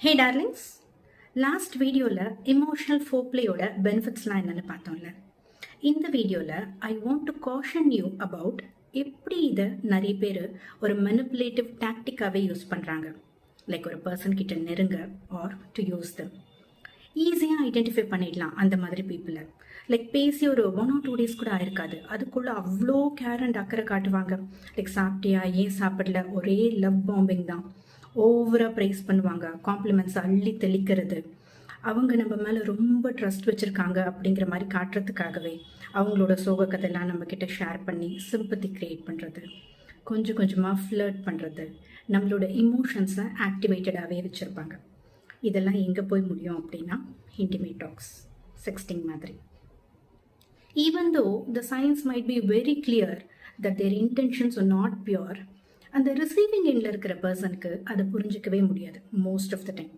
ஹே darlings, last வீடியோவில் emotional ஃபோர்ப்ளேயோட பெனிஃபிட்ஸ்லாம் என்னென்னு பார்த்தோம்ல. இந்த வீடியோவில் I want to caution you about எப்படி இதை நிறைய பேர் ஒரு மெனிப்புலேட்டிவ் டாக்டிக்காகவே யூஸ் பண்ணுறாங்க. லைக் ஒரு பர்சன் கிட்ட நெருங்க ஆர் டு யூஸ் தம். ஈஸியாக ஐடென்டிஃபை பண்ணிடலாம் அந்த மாதிரி பீப்புளை. லைக் பேசி ஒரு 1 or 2 days கூட ஆயிருக்காது, அதுக்குள்ளே அவ்வளோ கேர் அண்ட் அக்கறை காட்டுவாங்க. லைக் சாப்பிட்டியா, ஏன் சாப்பிடல, ஒரே லவ் பாம்பிங் தான். ஓவராக ப்ரைஸ் பண்ணுவாங்க, காம்ப்ளிமெண்ட்ஸ் அள்ளி தெளிக்கிறது. அவங்க நம்ம மேலே ரொம்ப ட்ரஸ்ட் வச்சுருக்காங்க அப்படிங்கிற மாதிரி காட்டுறதுக்காகவே அவங்களோட சோக கதையெல்லாம் நம்மக்கிட்ட ஷேர் பண்ணி சிம்பத்தி க்ரியேட் பண்ணுறது, கொஞ்சம் கொஞ்சமாக ஃப்ளர்ட் பண்ணுறது, நம்மளோட இமோஷன்ஸை ஆக்டிவேட்டடாகவே வச்சுருப்பாங்க. இதெல்லாம் எங்கே போய் முடியும் அப்படின்னா இன்டிமேட் டாக்ஸ், செக்ஸ்டிங் மாதிரி. Even though the signs might be very clear that their intentions are not pure, அந்த ரிசீவிங் எண்டில் இருக்கிற பர்சனுக்கு அதை புரிஞ்சிக்கவே முடியாது மோஸ்ட் ஆஃப் த டைம்.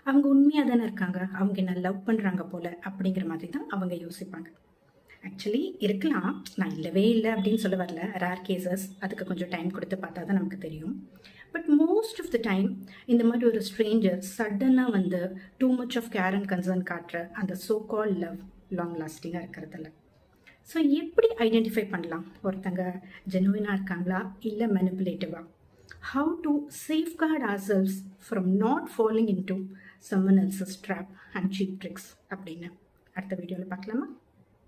அவங்க உண்மையாக தானே இருக்காங்க, அவங்க என்ன லவ் பண்ணுறாங்க போல் அப்படிங்கிற மாதிரி தான் அவங்க யோசிப்பாங்க. ஆக்சுவலி இருக்கலாம், நான் இல்லவே இல்லை அப்படின்னு சொல்ல வரல. ரேர் கேசஸ், அதுக்கு கொஞ்சம் டைம் கொடுத்து பார்த்தா தான் நமக்கு தெரியும். But most of the time இந்த மாதிரி ஒரு ஸ்ட்ரேஞ்சர் சடனாக வந்து too much of care and concern காட்டுற அந்த சோ கால் லவ் லாங் லாஸ்டிங்காக இருக்கிறதில்ல. ஸோ எப்படி ஐடென்டிஃபை பண்ணலாம் ஒருத்தங்க ஜெனுவினாக இருக்காங்களா இல்லை மெனிப்புலேட்டிவா? How to safeguard ourselves from not following into someone else's trap and cheap tricks அப்படின்னு அடுத்த வீடியோவில் பார்க்கலாமா?